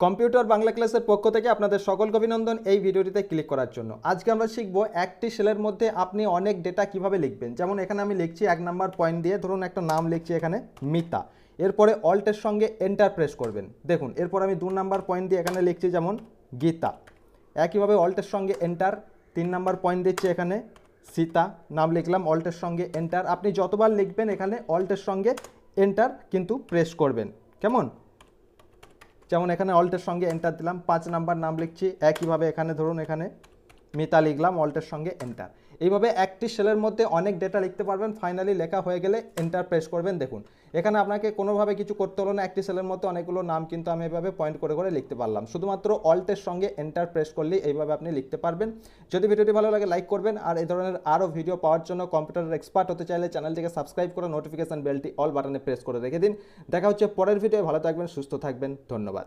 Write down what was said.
Computer Bangla ক্লাসের পক্ষ থেকে আপনাদের সকলকে অভিনন্দন এই ভিডিওটিতে ক্লিক করার জন্য। আজকে আমরা শিখব একটি সেলের মধ্যে আপনি অনেক ডেটা কিভাবে লিখবেন। যেমন এখানে আমি লিখছি 1 নাম্বার পয়েন্ট দিয়ে, ধরুন একটা নাম লিখছি এখানে মিতা, এরপরে অল্টের সঙ্গে এন্টার প্রেস করবেন। দেখুন এরপর আমি 2 নাম্বার পয়েন্ট দিয়ে এখানে লিখছি যেমন গীতা, একইভাবে অল্টের সঙ্গে এন্টার। 3 নাম্বার পয়েন্ট দিচ্ছি এখানে সীতা, নাম লিখলাম, অল্টের সঙ্গে এন্টার। আপনি যতবার লিখবেন এখানে অল্টের সঙ্গে এন্টার কিন্তু প্রেস করবেন, কেমন? যেমন এখানে অল্টের সঙ্গে এন্টার দিলাম। 5 নাম্বার নাম লিখছি, একইভাবে এখানে ধরুন এখানে মিতা লিখলাম, অল্টের সঙ্গে এন্টার। এইভাবে একটি সেলের মধ্যে অনেক ডেটা লিখতে পারবেন। ফাইনালি লেখা হয়ে গেলে এন্টার প্রেস করবেন। দেখুন এখানে আপনাকে কোনোভাবে কিছু করতে হলো না, একটি সেলের মধ্যে অনেকগুলো নাম কিন্তু আমি এভাবে পয়েন্ট করে করে লিখতে পারলাম। শুধুমাত্র অল্টের সঙ্গে এন্টার প্রেস করলেই এইভাবে আপনি লিখতে পারবেন। যদি ভিডিওটি ভালো লাগে লাইক করবেন, আর এই ধরনের আরও ভিডিও পাওয়ার জন্য কম্পিউটারের এক্সপার্ট হতে চাইলে চ্যানেলটিকে সাবস্ক্রাইব করে নোটিফিকেশন বেলটি অল বাটনে প্রেস করে রেখে দিন। দেখা হচ্ছে পরের ভিডিও। ভালো থাকবেন, সুস্থ থাকবেন, ধন্যবাদ।